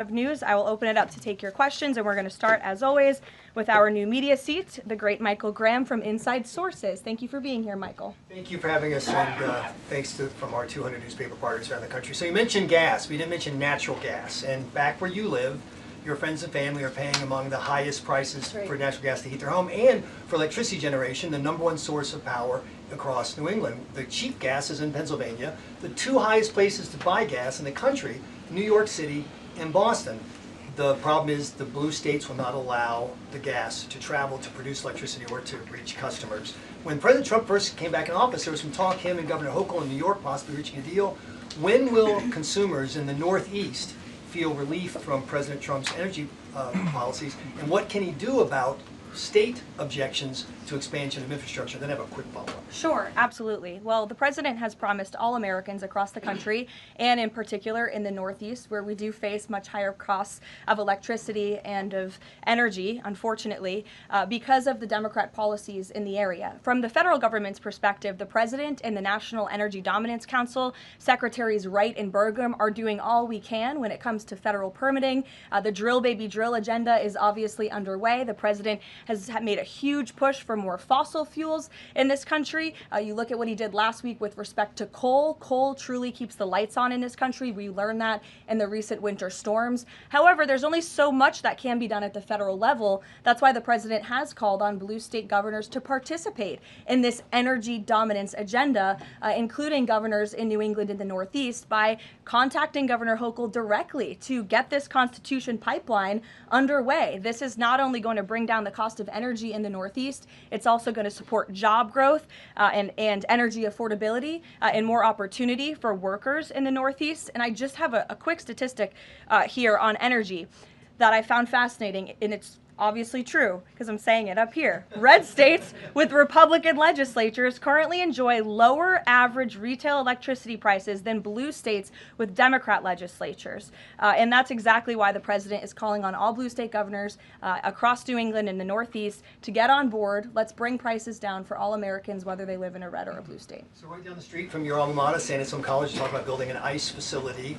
of news. I will open it up to take your questions, and we're going to start, as always, with our new media seat, the great Michael Graham from Inside Sources. Thank you for being here, Michael. Thank you for having us, and thanks from our 200 newspaper partners around the country. So you mentioned gas. We didn't mention natural gas. And back where you live, your friends and family are paying among the highest prices for natural gas to heat their home and for electricity generation, the #1 source of power across New England. The cheap gas is in Pennsylvania. The two highest places to buy gas in the country, New York City and Boston. The problem is the blue states will not allow the gas to travel to produce electricity or to reach customers. When President Trump first came back in office, there was some talk, him and Governor Hochul in New York possibly reaching a deal. When will consumers in the Northeast feel relief from President Trump's energy policies, and what can he do about state objections to expansion of infrastructure? Then I have a quick follow-up. Sure, absolutely. Well, the president has promised all Americans across the country, and in particular in the Northeast, where we do face much higher costs of electricity and of energy, unfortunately, because of the Democrat policies in the area. From the federal government's perspective, the president and the National Energy Dominance Council, Secretaries Wright and Burgum, are doing all we can when it comes to federal permitting. The drill, baby, drill agenda is obviously underway. The president has made a huge push for more fossil fuels in this country. You look at what he did last week with respect to coal. Coal truly keeps the lights on in this country. We learned that in the recent winter storms. However, there's only so much that can be done at the federal level. That's why the president has called on blue state governors to participate in this energy dominance agenda, including governors in New England and the Northeast, by contacting Governor Hochul directly to get this Constitution pipeline underway. This is not only going to bring down the cost of energy in the Northeast, it's also going to support job growth and energy affordability and more opportunity for workers in the Northeast. And I just have a quick statistic here on energy that I found fascinating, and it's obviously true because I'm saying it up here. Red states with Republican legislatures currently enjoy lower average retail electricity prices than blue states with Democrat legislatures. And that's exactly why the president is calling on all blue state governors across New England and the Northeast to get on board. Let's bring prices down for all Americans, whether they live in a red or a blue state. So right down the street from your alma mater, San Antonio College, talking about building an ICE facility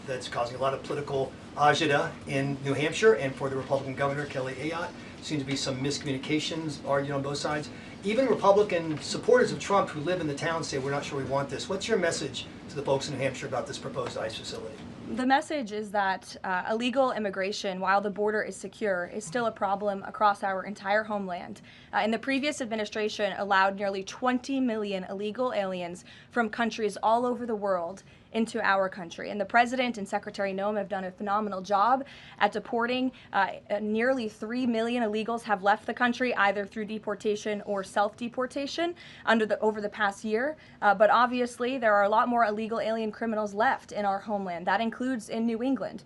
that's causing a lot of political agita in New Hampshire, and for the Republican governor, Kelly Ayotte. Seems to be some miscommunications argued on both sides. Even Republican supporters of Trump who live in the town say, we're not sure we want this. What's your message to the folks in New Hampshire about this proposed ICE facility? The message is that illegal immigration, while the border is secure, is still a problem across our entire homeland. And the previous administration allowed nearly 20 million illegal aliens from countries all over the world into our country. And the president and Secretary Noem have done a phenomenal job at deporting. Nearly 3 million illegals have left the country either through deportation or self-deportation over the past year. But obviously there are a lot more illegal alien criminals left in our homeland. That includes in New England.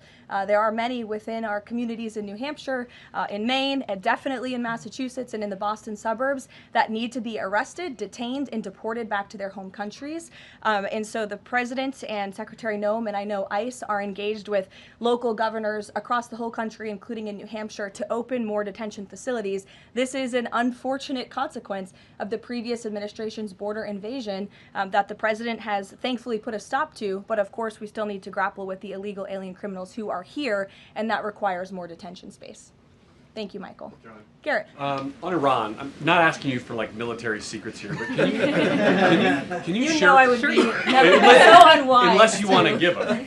There are many within our communities in New Hampshire, in Maine, and definitely in Massachusetts and in the Boston suburbs that need to be arrested, detained, and deported back to their home countries. And so the president and Secretary Noem, and I know ICE, are engaged with local governors across the whole country, including in New Hampshire, to open more detention facilities. This is an unfortunate consequence of the previous administration's border invasion that the president has thankfully put a stop to, but of course we still need to grapple with the illegal alien criminals who are here, and that requires more detention space. Thank you, Michael. Garrett. On Iran, I'm not asking you for like military secrets here, but can you share? Know I would be so unwise. Unless you want to give them.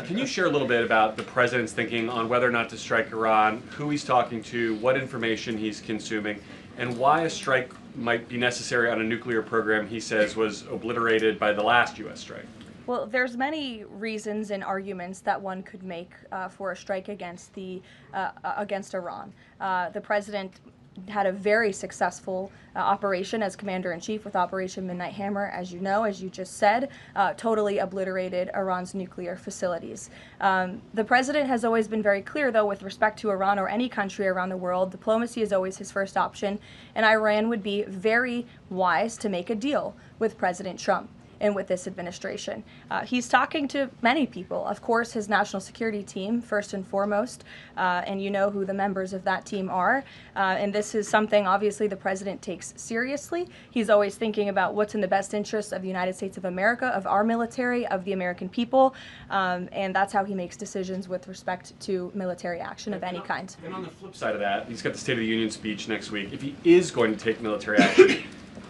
Can you share a little bit about the president's thinking on whether or not to strike Iran, who he's talking to, what information he's consuming, and why a strike might be necessary on a nuclear program he says was obliterated by the last U.S. strike? Well, there's many reasons and arguments that one could make for a strike against Iran. The president had a very successful operation as commander-in-chief with Operation Midnight Hammer, as you know, as you just said, totally obliterated Iran's nuclear facilities. The president has always been very clear, though, with respect to Iran or any country around the world, diplomacy is always his first option, and Iran would be very wise to make a deal with President Trump. and with this administration. He's talking to many people. Of course, his national security team, first and foremost, and you know who the members of that team are. And this is something, obviously, the president takes seriously. He's always thinking about what's in the best interest of the United States of America, of our military, of the American people, and that's how he makes decisions with respect to military action of any kind. And on the flip side of that, he's got the State of the Union speech next week. If he is going to take military action,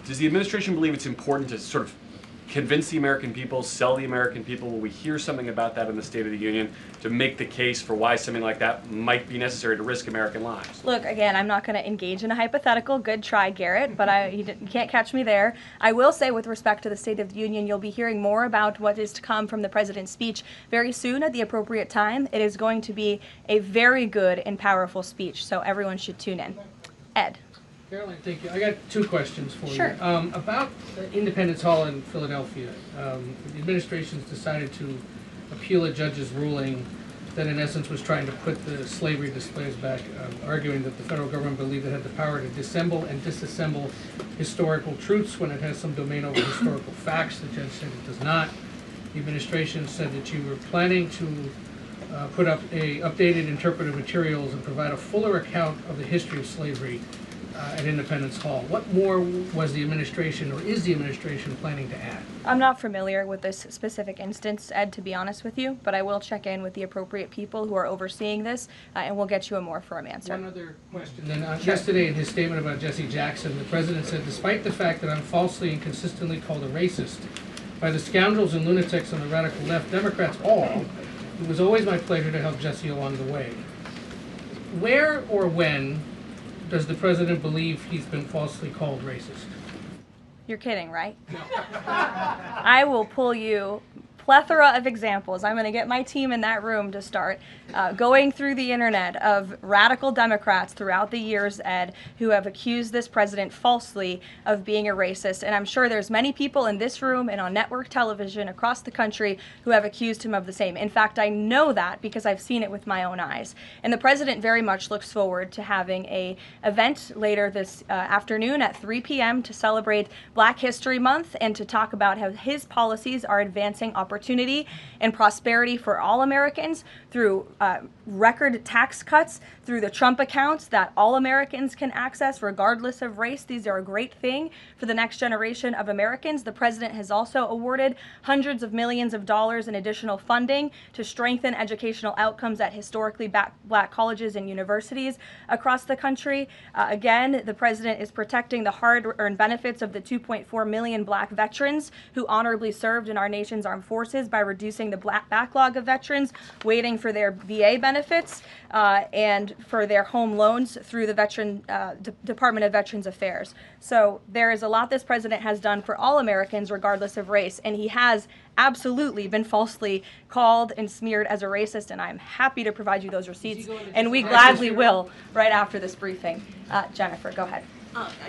does the administration believe it's important to sort of convince the American people, sell the American people? Will we hear something about that in the State of the Union to make the case for why something like that might be necessary to risk American lives? Look, again, I'm not going to engage in a hypothetical. Good try, Garrett, but you can't catch me there. I will say, with respect to the State of the Union, you'll be hearing more about what is to come from the president's speech very soon at the appropriate time. It is going to be a very good and powerful speech, so everyone should tune in. Ed. Karoline, thank you. I got two questions for Sure. you. About Independence Hall in Philadelphia, the administration's decided to appeal a judge's ruling that in essence was trying to put the slavery displays back, arguing that the federal government believed it had the power to disassemble and disassemble historical truths when it has some domain over historical facts. The judge said it does not. The administration said that you were planning to put up updated interpretive materials and provide a fuller account of the history of slavery at Independence Hall. What more was the administration, or is the administration, planning to add? I'm not familiar with this specific instance, Ed, to be honest with you, but I will check in with the appropriate people who are overseeing this, and we'll get you a more firm answer. One other question. Then yesterday in his statement about Jesse Jackson, the president said, despite the fact that I'm falsely and consistently called a racist by the scoundrels and lunatics on the radical left, Democrats all, it was always my pleasure to help Jesse along the way. Where or when does the president believe he's been falsely called racist? You're kidding, right? No. I will pull you plethora of examples. I'm going to get my team in that room to start going through the internet of radical Democrats throughout the years, Ed, who have accused this president falsely of being a racist. And I'm sure there's many people in this room and on network television across the country who have accused him of the same. In fact, I know that because I've seen it with my own eyes. And the president very much looks forward to having an event later this afternoon at 3 p.m. to celebrate Black History Month and to talk about how his policies are advancing opportunity and prosperity for all Americans through record tax cuts, through the Trump accounts that all Americans can access regardless of race. These are a great thing for the next generation of Americans. The president has also awarded hundreds of millions of dollars in additional funding to strengthen educational outcomes at historically black colleges and universities across the country. Again, the president is protecting the hard-earned benefits of the 2.4 million black veterans who honorably served in our nation's armed forces by reducing the backlog of veterans waiting for their VA benefits and for their home loans through the Department of Veterans Affairs. So there is a lot this president has done for all Americans regardless of race, and he has absolutely been falsely called and smeared as a racist, and I'm happy to provide you those receipts, and we gladly will right after this briefing. Jennifer, go ahead.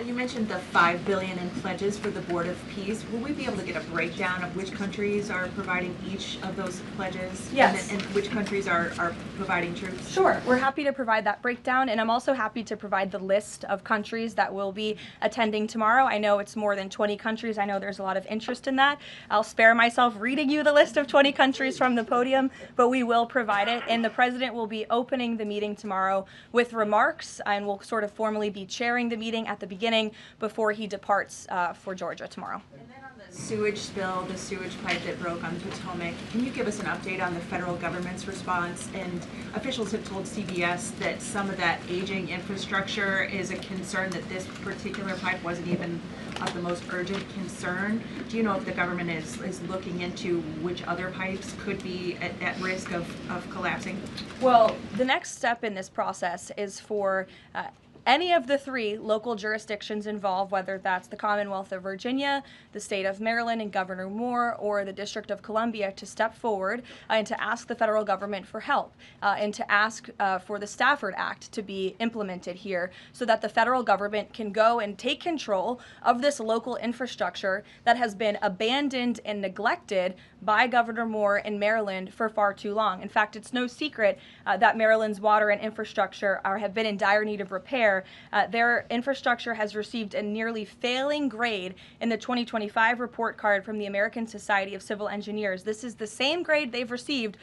You mentioned the $5 billion in pledges for the Board of Peace. Will we be able to get a breakdown of which countries are providing each of those pledges? Yes. And which countries are providing troops? Sure. We're happy to provide that breakdown, and I'm also happy to provide the list of countries that will be attending tomorrow. I know it's more than 20 countries. I know there's a lot of interest in that. I'll spare myself reading you the list of 20 countries from the podium, but we will provide it, and the president will be opening the meeting tomorrow with remarks, and will sort of formally be chairing the meeting at the beginning before he departs for Georgia tomorrow. And then on the sewage spill, the sewage pipe that broke on the Potomac, can you give us an update on the federal government's response? And officials have told CBS that some of that aging infrastructure is a concern, that this particular pipe wasn't even of the most urgent concern. Do you know if the government is looking into which other pipes could be at risk of collapsing? Well, the next step in this process is for any of the three local jurisdictions involved, whether that's the Commonwealth of Virginia, the state of Maryland and Governor Moore, or the District of Columbia, to step forward and to ask the federal government for help and to ask for the Stafford Act to be implemented here so that the federal government can go and take control of this local infrastructure that has been abandoned and neglected by Governor Moore in Maryland for far too long. In fact, it's no secret that Maryland's water and infrastructure have been in dire need of repair particular, their infrastructure has received a nearly failing grade in the 2025 report card from the American Society of Civil Engineers. This is the same grade they've received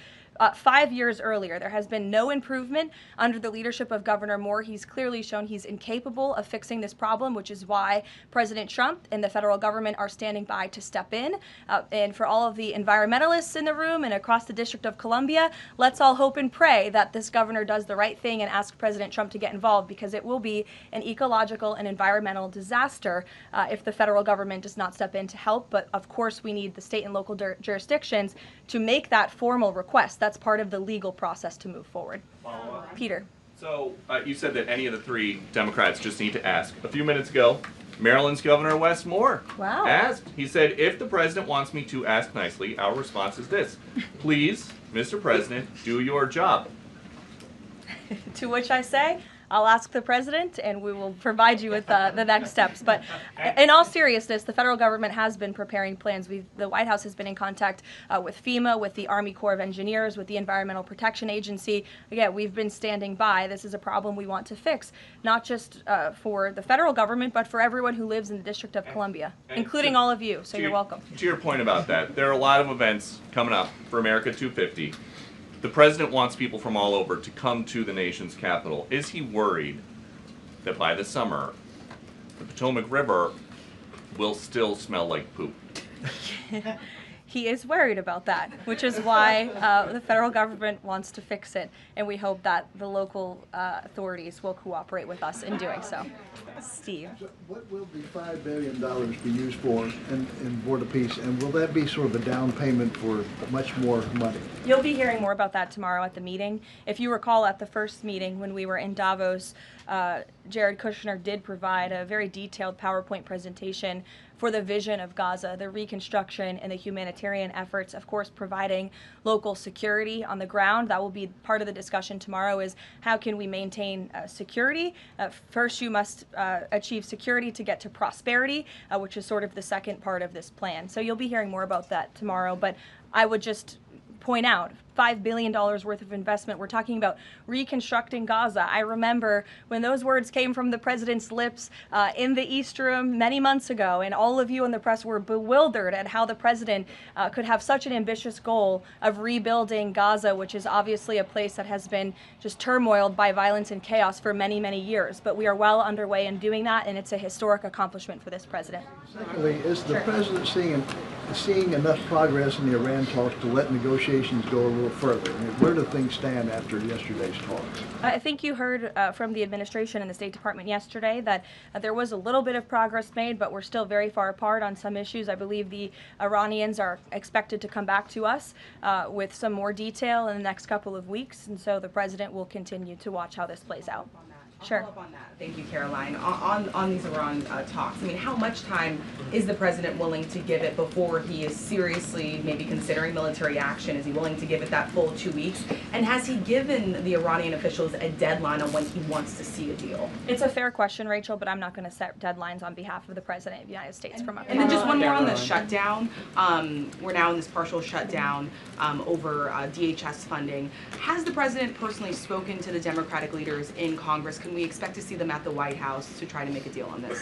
5 years earlier. There has been no improvement under the leadership of Governor Moore. He's clearly shown he's incapable of fixing this problem, which is why President Trump and the federal government are standing by to step in. And for all of the environmentalists in the room and across the District of Columbia, let's all hope and pray that this governor does the right thing and ask President Trump to get involved, because it will be an ecological and environmental disaster if the federal government does not step in to help. But of course, we need the state and local jurisdictions to make that formal request. That's part of the legal process to move forward. Peter. So you said that any of the three Democrats just need to ask. A few minutes ago, Maryland's Governor Wes Moore asked. He said, if the president wants me to ask nicely, our response is this: please, Mr. President, do your job. To which I say, I'll ask the president and we will provide you with the next steps. But in all seriousness, the federal government has been preparing plans. The White House has been in contact with FEMA, with the Army Corps of Engineers, with the Environmental Protection Agency. Again, we've been standing by. This is a problem we want to fix, not just for the federal government, but for everyone who lives in the District of Columbia, including all of you. So you're welcome. To your point about that, there are a lot of events coming up for America 250. The president wants people from all over to come to the nation's capital. Is he worried that by the summer, the Potomac River will still smell like poop? He is worried about that, which is why the federal government wants to fix it, and we hope that the local authorities will cooperate with us in doing so. Steve. So what will the $5 billion be used for in Board of Peace, and will that be sort of a down payment for much more money? You'll be hearing more about that tomorrow at the meeting. If you recall, at the first meeting when we were in Davos, Jared Kushner did provide a very detailed PowerPoint presentation for the vision of Gaza, the reconstruction and the humanitarian efforts, of course, providing local security on the ground. That will be part of the discussion tomorrow, is how can we maintain security? First, you must achieve security to get to prosperity, which is sort of the second part of this plan. So you'll be hearing more about that tomorrow, but I would just point out, $5 billion worth of investment. We're talking about reconstructing Gaza. I remember when those words came from the president's lips in the East Room many months ago, and all of you in the press were bewildered at how the president could have such an ambitious goal of rebuilding Gaza, which is obviously a place that has been just turmoiled by violence and chaos for many, many years. But we are well underway in doing that, and it's a historic accomplishment for this president. Secondly, is the president seeing enough progress in the Iran talks to let negotiations go a little further? I mean, where do things stand after yesterday's talks? I think you heard from the administration and the State Department yesterday that there was a little bit of progress made, but we're still very far apart on some issues. I believe the Iranians are expected to come back to us with some more detail in the next couple of weeks, and so the president will continue to watch how this plays out. Sure. Follow up on that. Thank you, Karoline. On these Iran talks, I mean, how much time is the president willing to give it before he is seriously maybe considering military action? Is he willing to give it that full 2 weeks? And has he given the Iranian officials a deadline on when he wants to see a deal? It's a fair question, Rachel, but I'm not going to set deadlines on behalf of the President of the United States from up. And then just one more on the shutdown. We're now in this partial shutdown over DHS funding. Has the president personally spoken to the Democratic leaders in Congress? Can we expect to see them at the White House to try to make a deal on this?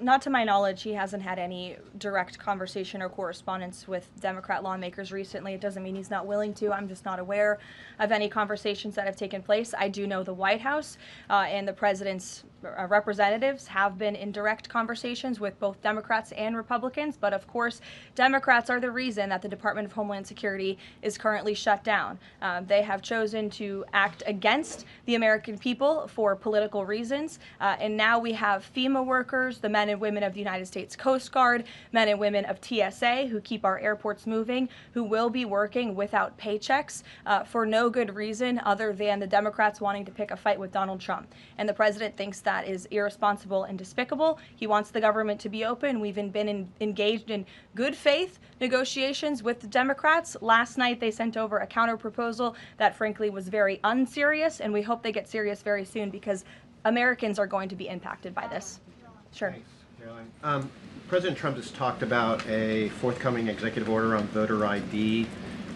Not to my knowledge. He hasn't had any direct conversation or correspondence with Democrat lawmakers recently. It doesn't mean he's not willing to. I'm just not aware of any conversations that have taken place. I do know the White House and the president's representatives have been in direct conversations with both Democrats and Republicans, but of course, Democrats are the reason that the Department of Homeland Security is currently shut down. They have chosen to act against the American people for political reasons, and now we have FEMA workers, the men and women of the United States Coast Guard, men and women of TSA who keep our airports moving, who will be working without paychecks for no good reason other than the Democrats wanting to pick a fight with Donald Trump. And the president thinks that is irresponsible and despicable. He wants the government to be open. We've been engaged in good faith negotiations with the Democrats. Last night they sent over a counter proposal that frankly was very unserious, and we hope they get serious very soon because Americans are going to be impacted by this. Sure. Thanks, Caroline. President Trump has talked about a forthcoming executive order on voter ID.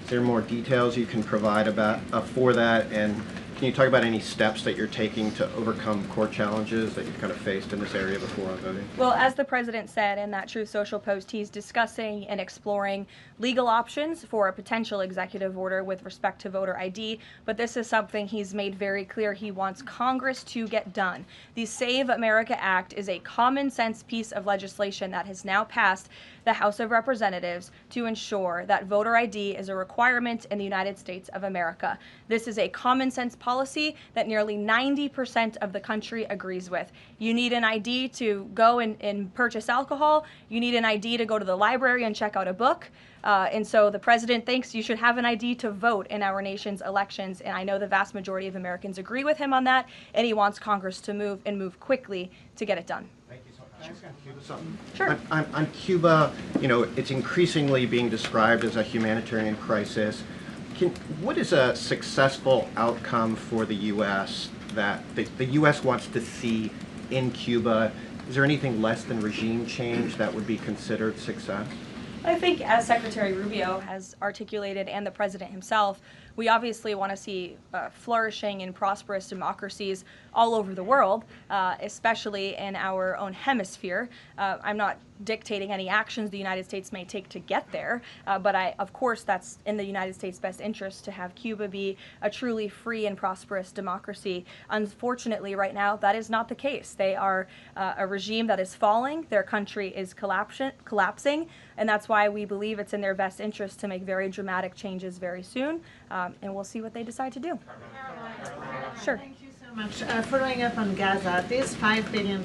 Is there more details you can provide about for that, and Can you talk about any steps that you're taking to overcome core challenges that you've kind of faced in this area before on voting? Well, as the president said in that Truth Social post, he's discussing and exploring legal options for a potential executive order with respect to voter ID, but this is something he's made very clear he wants Congress to get done. The Save America Act is a common sense piece of legislation that has now passed the House of Representatives to ensure that voter ID is a requirement in the United States of America. This is a common sense policy that nearly 90% of the country agrees with. You need an ID to go and purchase alcohol. You need an ID to go to the library and check out a book. And so the president thinks you should have an ID to vote in our nation's elections. And I know the vast majority of Americans agree with him on that. And he wants Congress to move quickly to get it done. Thank you so much. Sure. On Cuba, you know, it's increasingly being described as a humanitarian crisis. What is a successful outcome for the U.S. that the U.S. wants to see in Cuba? Is there anything less than regime change that would be considered success? I think, as Secretary Rubio has articulated and the president himself, we obviously want to see flourishing and prosperous democracies all over the world, especially in our own hemisphere. I'm not dictating any actions the United States may take to get there, but of course that's in the United States' best interest to have Cuba be a truly free and prosperous democracy. Unfortunately, right now, that is not the case. They are a regime that is falling, their country is collapsing, and that's why we believe it's in their best interest to make very dramatic changes very soon, and we'll see what they decide to do. Sure. Thank you so much. Following up on Gaza, this $5 billion,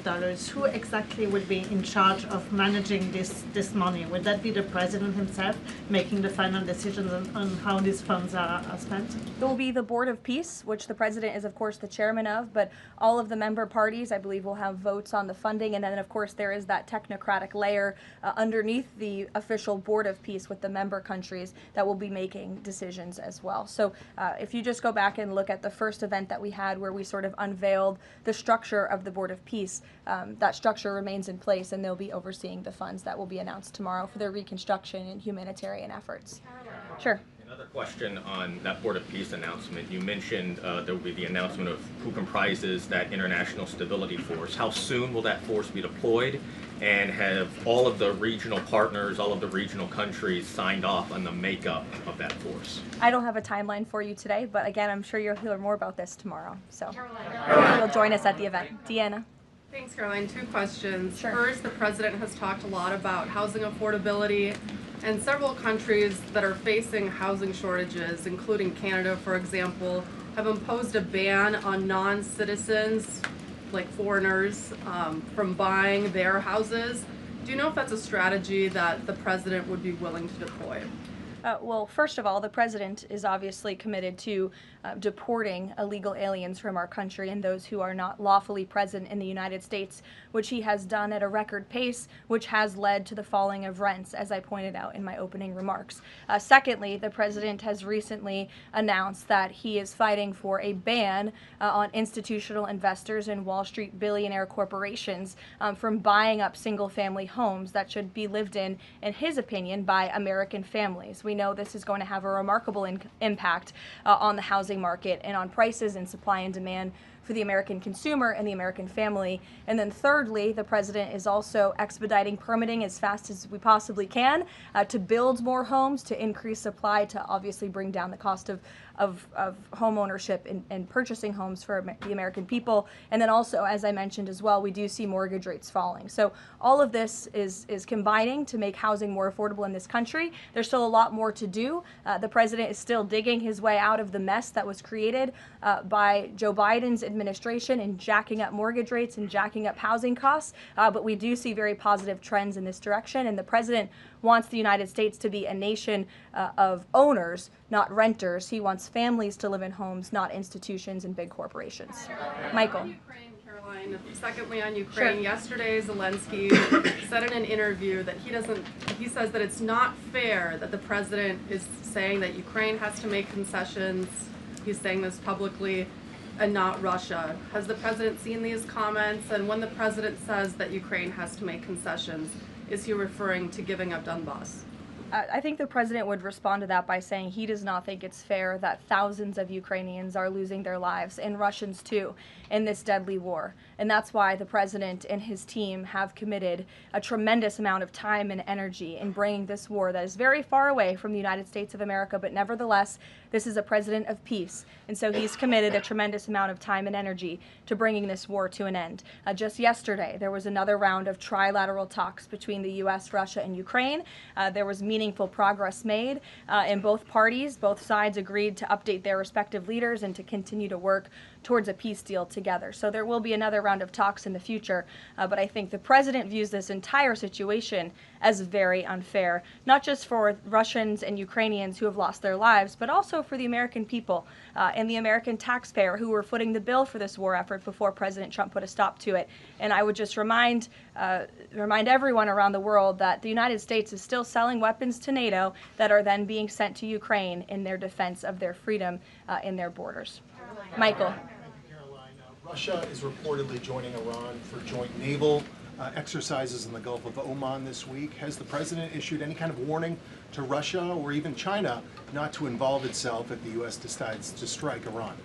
who exactly will be in charge of managing this money? Would that be the president himself making the final decisions on how these funds are spent? It will be the Board of Peace, which the president is, of course, the chairman of, but all of the member parties, I believe, will have votes on the funding. And then, of course, there is that technocratic layer underneath the official Board of Peace with the member countries that will be making decisions as well. So if you just go back and look at the first event that we had where we sort of unveiled the structure of the Board of Peace, that structure remains in place, and they'll be overseeing the funds that will be announced tomorrow for their reconstruction and humanitarian efforts. Sure. Another question on that Board of Peace announcement. You mentioned there will be the announcement of who comprises that International Stability Force. How soon will that force be deployed? And have all of the regional partners, all of the regional countries signed off on the makeup of that force? I don't have a timeline for you today, but again, I'm sure you'll hear more about this tomorrow. So you'll join us at the event. Deanna. Thanks, Caroline. Two questions. Sure. First, the president has talked a lot about housing affordability, and several countries that are facing housing shortages, including Canada, for example, have imposed a ban on non-citizens, like foreigners, from buying their houses. Do you know if that's a strategy that the president would be willing to deploy? Well, first of all, the president is obviously committed to deporting illegal aliens from our country and those who are not lawfully present in the United States, which he has done at a record pace, which has led to the falling of rents, as I pointed out in my opening remarks. Secondly, the president has recently announced that he is fighting for a ban on institutional investors and Wall Street billionaire corporations from buying up single-family homes that should be lived in his opinion, by American families. We know this is going to have a remarkable impact on the housing market and on prices and supply and demand for the American consumer and the American family. And then thirdly, the president is also expediting permitting as fast as we possibly can to build more homes, to increase supply, to obviously bring down the cost of home ownership and purchasing homes for the American people. And then also, as I mentioned as well, we do see mortgage rates falling. So all of this is combining to make housing more affordable in this country. There's still a lot more to do. The president is still digging his way out of the mess that was created by Joe Biden's administration in jacking up mortgage rates and jacking up housing costs. But we do see very positive trends in this direction. And the president wants the United States to be a nation of owners, not renters. He wants families to live in homes, not institutions and big corporations. Michael. On Ukraine, Caroline. Secondly, on Ukraine, Sure. Yesterday Zelensky said in an interview that he says that it's not fair that the president is saying that Ukraine has to make concessions. He's saying this publicly, and not Russia. Has the president seen these comments? And when the president says that Ukraine has to make concessions, is he referring to giving up Donbass? I think the president would respond to that by saying he does not think it's fair that thousands of Ukrainians are losing their lives, and Russians too, in this deadly war. And that's why the president and his team have committed a tremendous amount of time and energy in bringing this war that is very far away from the United States of America, but nevertheless, this is a president of peace. And so he's committed a tremendous amount of time and energy to bringing this war to an end. Just yesterday, there was another round of trilateral talks between the U.S., Russia, and Ukraine. There was meaningful progress made in both parties. Both sides agreed to update their respective leaders and to continue to work towards a peace deal together. So there will be another round of talks in the future, but I think the president views this entire situation as very unfair, not just for Russians and Ukrainians who have lost their lives, but also for the American people and the American taxpayer who were footing the bill for this war effort before President Trump put a stop to it. And I would just remind everyone around the world that the United States is still selling weapons to NATO that are then being sent to Ukraine in their defense of their freedom in their borders. Michael. Russia is reportedly joining Iran for joint naval exercises in the Gulf of Oman this week. Has the president issued any kind of warning to Russia or even China not to involve itself if the U.S. decides to strike Iran?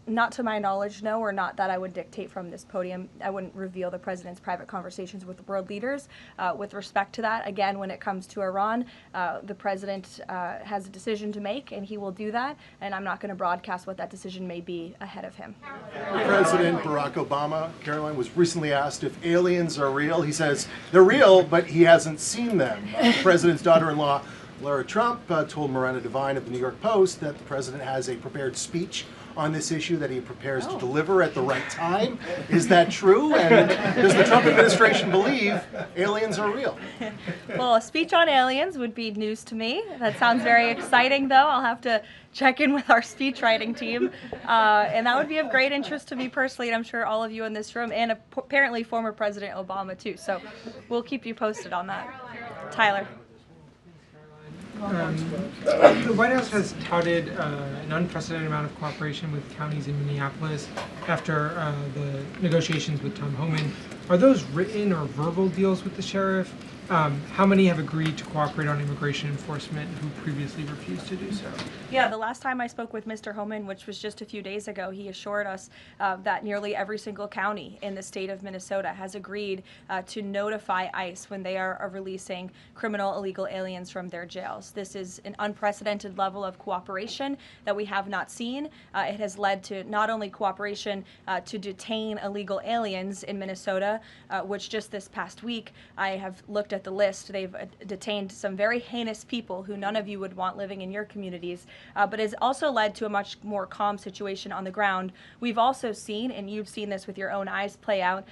Not to my knowledge, no, or not that I would dictate from this podium. I wouldn't reveal the president's private conversations with world leaders. With respect to that, again, when it comes to Iran, the president has a decision to make, and he will do that, and I'm not going to broadcast what that decision may be ahead of him. President Barack Obama, Caroline, was recently asked if aliens are real. He says they're real, but he hasn't seen them. The president's daughter-in-law, Lara Trump, told Miranda Devine of the New York Post that the president has a prepared speech on this issue that he prepares to deliver at the right time. Is that true? And does the Trump administration believe aliens are real? Well, a speech on aliens would be news to me. That sounds very exciting, though. I'll have to check in with our speech writing team. And that would be of great interest to me personally, and I'm sure all of you in this room, and apparently former President Obama, too. So we'll keep you posted on that. Tyler. The White House has touted an unprecedented amount of cooperation with counties in Minneapolis after the negotiations with Tom Homan. Are those written or verbal deals with the sheriff? How many have agreed to cooperate on immigration enforcement who previously refused to do so? Yeah, the last time I spoke with Mr. Homan, which was just a few days ago, he assured us that nearly every single county in the state of Minnesota has agreed to notify ICE when they are releasing criminal illegal aliens from their jails. This is an unprecedented level of cooperation that we have not seen. It has led to not only cooperation to detain illegal aliens in Minnesota, which just this past week I have looked at the list. They've detained some very heinous people who none of you would want living in your communities, but has also led to a much more calm situation on the ground. We've also seen, and you've seen this with your own eyes play out,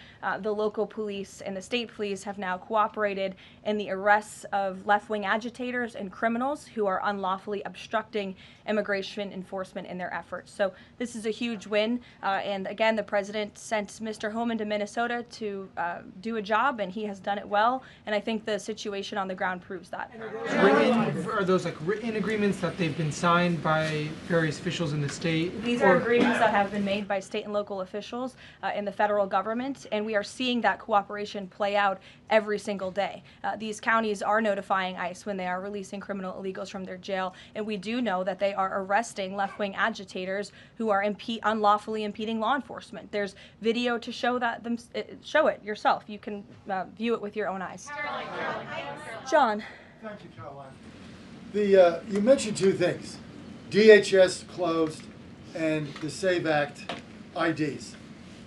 the local police and the state police have now cooperated in the arrests of left-wing agitators and criminals who are unlawfully obstructing immigration enforcement in their efforts. So this is a huge win, and again, the president sent Mr. Homan to Minnesota to do a job, and he has done it well, and I think the situation on the ground proves that. Are those like written agreements that they've been signed by various officials in the state? These are agreements that have been made by state and local officials in the federal government, and we are seeing that cooperation play out every single day. These counties are notifying ICE when they are releasing criminal illegals from their jail, and we do know that they are arresting left-wing agitators who are unlawfully impeding law enforcement. There's video to show that. Show it yourself. You can view it with your own eyes. John. Thank you, Caroline. You mentioned two things: DHS closed and the SAVE Act IDs.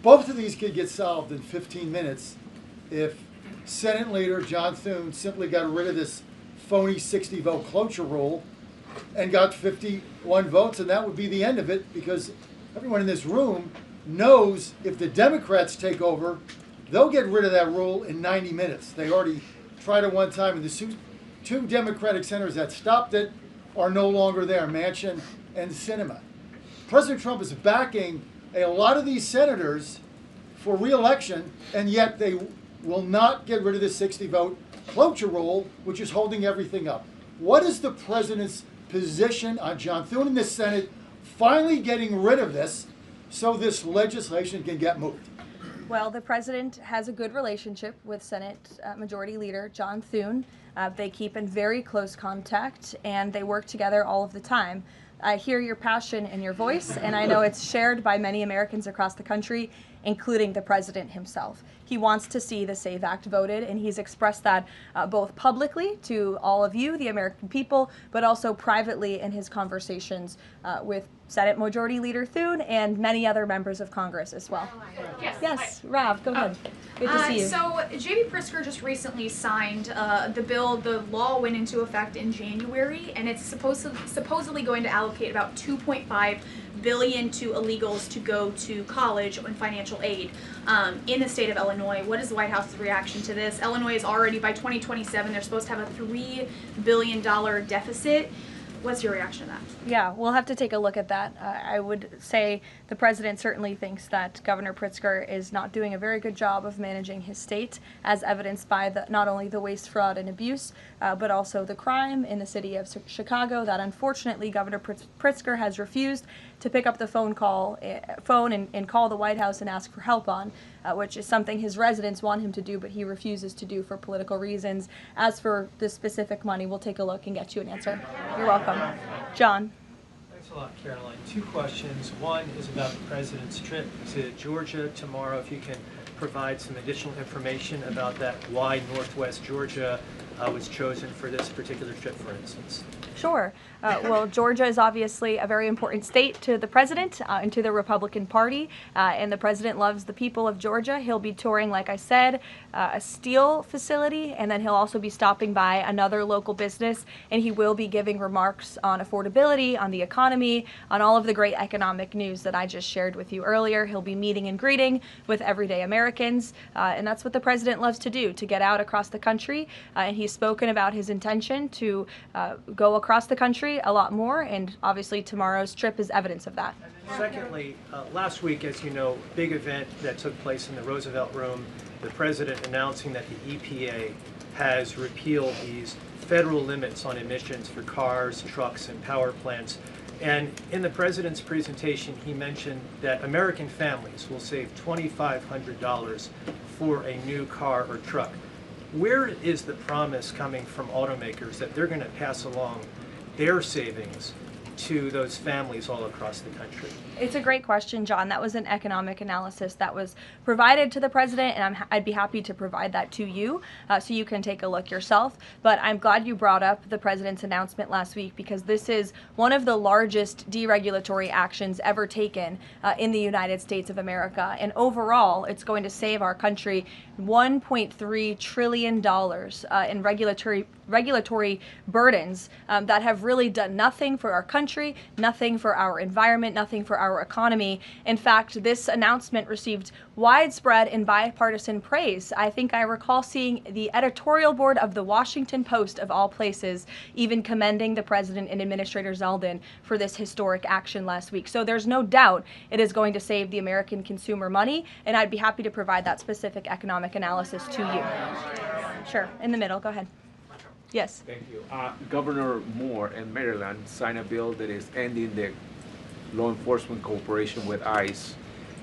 Both of these could get solved in 15 minutes if Senate Leader John Thune simply got rid of this phony 60-vote cloture rule and got 51 votes, and that would be the end of it, because everyone in this room knows if the Democrats take over, they'll get rid of that rule in 90 minutes. They already tried it one time, and the two Democratic senators that stopped it are no longer there, Manchin and Sinema. President Trump is backing a lot of these senators for re-election, and yet they will not get rid of the 60-vote cloture rule, which is holding everything up. What is the president's position on John Thune in the Senate finally getting rid of this so this legislation can get moved? Well, the president has a good relationship with Senate Majority Leader John Thune. They keep in very close contact, and they work together all of the time. I hear your passion in your voice, and I know it's shared by many Americans across the country, including the president himself. He wants to see the SAVE Act voted, and he's expressed that both publicly to all of you, the American people, but also privately in his conversations with Senate Majority Leader Thune and many other members of Congress as well. Yes, Rob, go ahead. Good to see you. So J.B. Pritzker just recently signed the bill. The law went into effect in January, and it's supposedly going to allocate about $2.5 billion to illegals to go to college and financial aid in the state of Illinois. What is the White House's reaction to this? Illinois is already, by 2027, they're supposed to have a $3 billion deficit. What's your reaction to that? Yeah, we'll have to take a look at that. I would say the president certainly thinks that Governor Pritzker is not doing a very good job of managing his state, as evidenced by not only the waste, fraud, and abuse, but also the crime in the city of Chicago that unfortunately Governor Pritzker has refused to pick up the phone and call the White House and ask for help on, which is something his residents want him to do, but he refuses to do for political reasons. As for the specific money, we'll take a look and get you an answer. You're welcome. John. Thanks a lot, Caroline. Two questions. One is about the president's trip to Georgia tomorrow. If you can provide some additional information about that, why Northwest Georgia was chosen for this particular trip, for instance. Sure. Well, Georgia is obviously a very important state to the president and to the Republican Party, and the president loves the people of Georgia. He'll be touring, like I said, a steel facility, and then he'll also be stopping by another local business, and he will be giving remarks on affordability, on the economy, on all of the great economic news that I just shared with you earlier. He'll be meeting and greeting with everyday Americans, and that's what the president loves to do, to get out across the country, and he's spoken about his intention to go across the country a lot more, and obviously tomorrow's trip is evidence of that. Secondly, last week, as you know, big event that took place in the Roosevelt Room, the president announcing that the EPA has repealed these federal limits on emissions for cars, trucks, and power plants. And in the president's presentation, he mentioned that American families will save $2,500 for a new car or truck. Where is the promise coming from automakers that they're going to pass along their savings to those families all across the country? It's a great question, John. That was an economic analysis that was provided to the president, and I'd be happy to provide that to you so you can take a look yourself. But I'm glad you brought up the president's announcement last week, because this is one of the largest deregulatory actions ever taken in the United States of America. And overall, it's going to save our country $1.3 trillion in regulatory burdens that have really done nothing for our country, nothing for our environment, nothing for our economy. In fact, this announcement received widespread and bipartisan praise. I think I recall seeing the editorial board of the Washington Post, of all places, even commending the president and Administrator Zeldin for this historic action last week. So there's no doubt it is going to save the American consumer money, and I'd be happy to provide that specific economic analysis to you. Sure, in the middle, go ahead. Yes. Thank you. Governor Moore in Maryland signed a bill that is ending the law enforcement cooperation with ICE.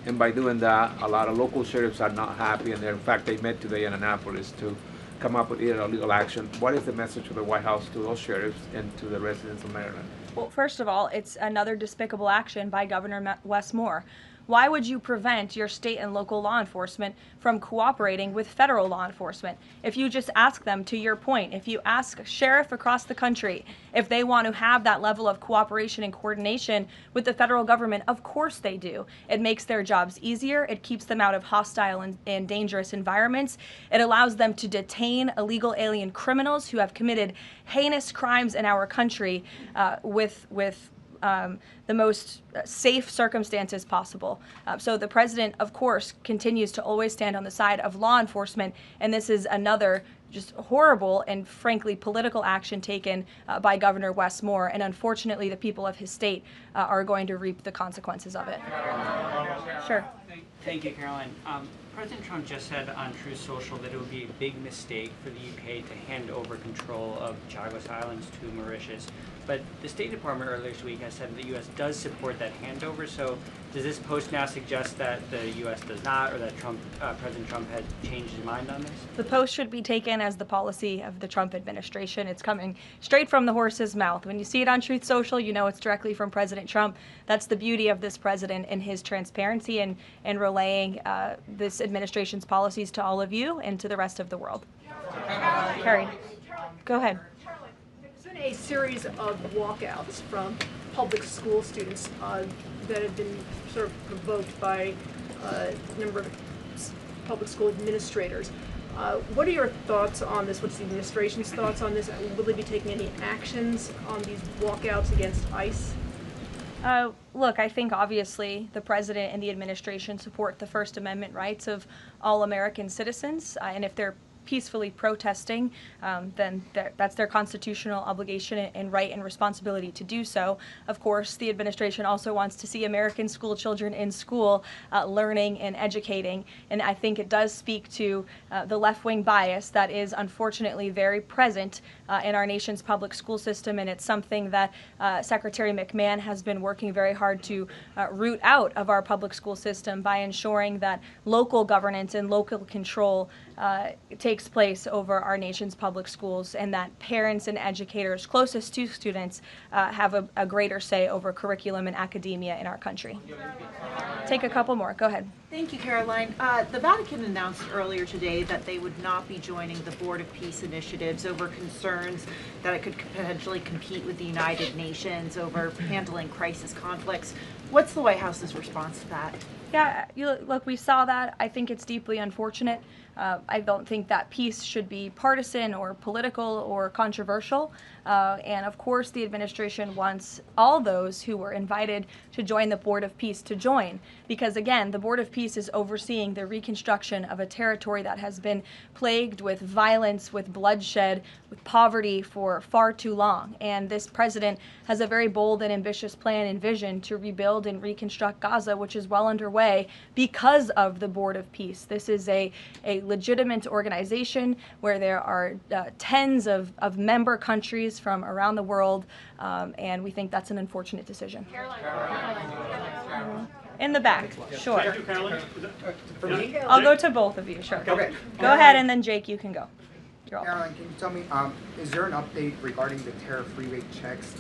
And by doing that, a lot of local sheriffs are not happy, and in fact, they met today in Annapolis to come up with illegal action. What is the message of the White House to those sheriffs and to the residents of Maryland? Well, first of all, it's another despicable action by Governor Wes Moore. Why would you prevent your state and local law enforcement from cooperating with federal law enforcement? If you just ask them, to your point, if you ask a sheriff across the country if they want to have that level of cooperation and coordination with the federal government, of course they do. It makes their jobs easier. It keeps them out of hostile and dangerous environments. It allows them to detain illegal alien criminals who have committed heinous crimes in our country with the most safe circumstances possible. So the president, of course, continues to always stand on the side of law enforcement, and this is another just horrible and frankly political action taken by Governor Wes Moore, and unfortunately the people of his state are going to reap the consequences of it. Sure. Thank you, Caroline. President Trump just said on Truth Social that it would be a big mistake for the UK to hand over control of Chagos Islands to Mauritius. but the State Department earlier this week has said the U.S. does support that handover. So does this post now suggest that the U.S. does not, or that President Trump had changed his mind on this? The post should be taken as the policy of the Trump administration. It's coming straight from the horse's mouth. When you see it on Truth Social, you know it's directly from President Trump. That's the beauty of this president and his transparency and relaying this administration's policies to all of you and to the rest of the world. Carrie, go ahead. There's been a series of walkouts from public school students that have been sort of provoked by a number of public school administrators. What are your thoughts on this? What's the administration's thoughts on this? Will they be taking any actions on these walkouts against ICE? Look, I think obviously the president and the administration support the First Amendment rights of all American citizens, and if they're peacefully protesting, then that's their constitutional obligation and right and responsibility to do so. Of course, the administration also wants to see American school children in school learning and educating, and I think it does speak to the left-wing bias that is unfortunately very present in our nation's public school system, and it's something that Secretary McMahon has been working very hard to root out of our public school system by ensuring that local governance and local control takes place over our nation's public schools, and that parents and educators closest to students have a greater say over curriculum and academia in our country. Take a couple more. Go ahead. Thank you, Caroline. The Vatican announced earlier today that they would not be joining the Board of Peace initiatives over concerns that it could potentially compete with the United Nations over handling crisis conflicts. What's the White House's response to that? Yeah, look, we saw that. I think it's deeply unfortunate. I don't think that peace should be partisan or political or controversial. And of course, the administration wants all those who were invited to join the Board of Peace to join. Because again, the Board of Peace is overseeing the reconstruction of a territory that has been plagued with violence, with bloodshed, with poverty for far too long. And this president has a very bold and ambitious plan and vision to rebuild and reconstruct Gaza, which is well underway because of the Board of Peace. This is a legitimate organization where there are tens of member countries from around the world, and we think that's an unfortunate decision. In the back, sure. I'll go to both of you, sure. Okay. Go ahead, and then Jake, you can go. You're welcome. Caroline, can you tell me, is there an update regarding the tariff rebate checks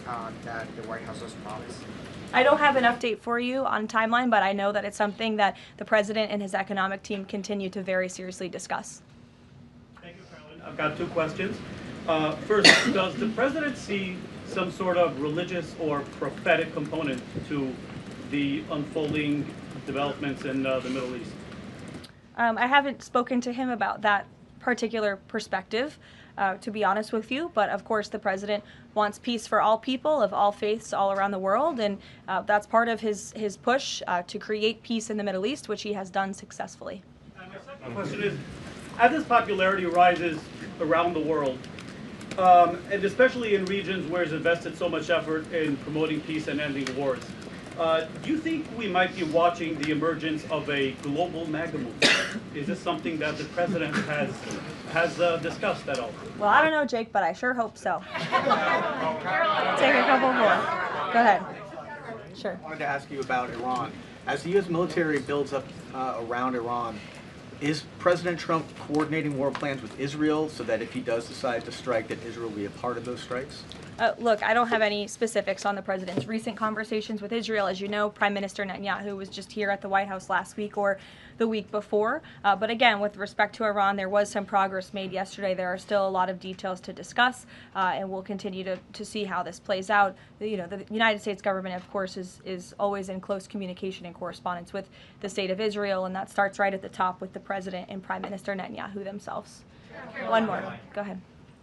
that the White House has promised? I don't have an update for you on timeline, but I know that it's something that the president and his economic team continue to very seriously discuss. Thank you, Caroline. I've got two questions. First, does the president see some sort of religious or prophetic component to the unfolding developments in the Middle East? I haven't spoken to him about that particular perspective, to be honest with you, but of course the president wants peace for all people of all faiths all around the world, and that's part of his push to create peace in the Middle East, which he has done successfully. And my second question is, as his popularity rises around the world, and especially in regions where he's invested so much effort in promoting peace and ending wars, do you think we might be watching the emergence of a global MAGA movement? Is this something that the president has discussed at all? Well, I don't know, Jake, but I sure hope so. Take a couple more. Go ahead. Sure. I wanted to ask you about Iran. As the U.S. military builds up around Iran, is President Trump coordinating war plans with Israel so that if he does decide to strike, that Israel will be a part of those strikes? Look, I don't have any specifics on the president's recent conversations with Israel. As you know, Prime Minister Netanyahu was just here at the White House last week or the week before. But again, with respect to Iran, there was some progress made yesterday. There are still a lot of details to discuss, and we'll continue to see how this plays out. The United States government, of course, is always in close communication and correspondence with the state of Israel, and that starts right at the top with the president and Prime Minister Netanyahu themselves. One more. Go ahead.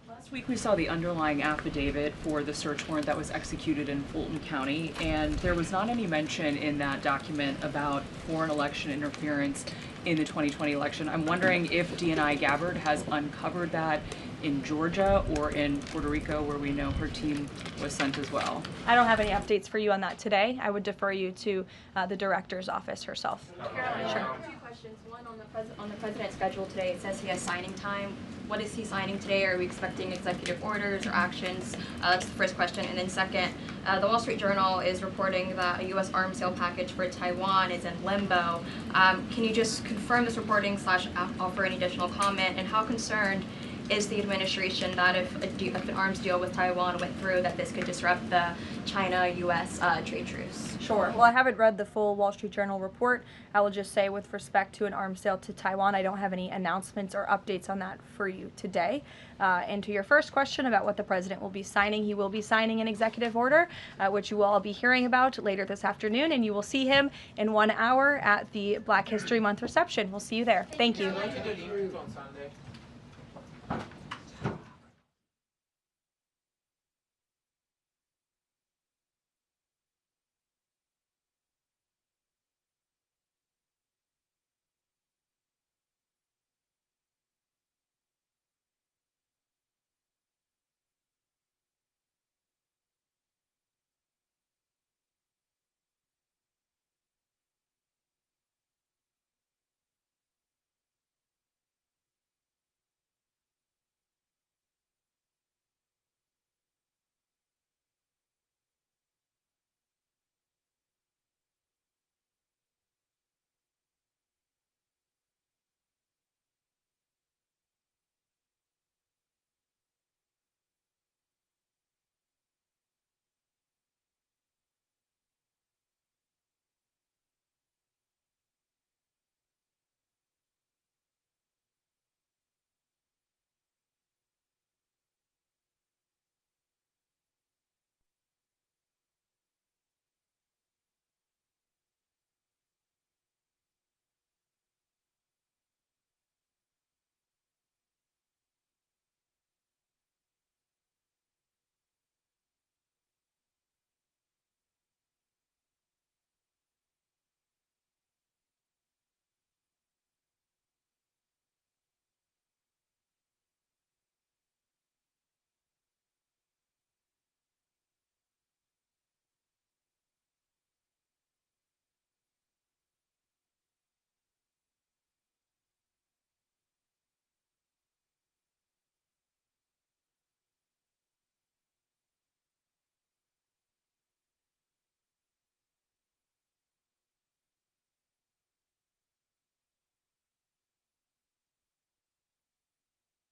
Last week we saw the underlying affidavit for the search warrant that was executed in Fulton County, and there was not any mention in that document about foreign election interference in the 2020 election. I'm wondering if DNI Gabbard has uncovered that in Georgia or in Puerto Rico, where we know her team was sent as well? I don't have any updates for you on that today. I would defer you to the director's office herself. Caroline, Sure. two questions. One on the president's schedule today. It says he has signing time. What is he signing today? Are we expecting executive orders or actions? That's the first question. And then second, the Wall Street Journal is reporting that a U.S. arms sale package for Taiwan is in limbo. Can you just confirm this reporting / offer any additional comment? And how concerned is the administration that if an arms deal with Taiwan went through, that this could disrupt the China-U.S. Trade truce? Sure. Well, I haven't read the full Wall Street Journal report. I will just say with respect to an arms sale to Taiwan, I don't have any announcements or updates on that for you today. And to your first question about what the president will be signing, he will be signing an executive order, which you will all be hearing about later this afternoon, and you will see him in 1 hour at the Black History Month reception. We'll see you there. Thank you.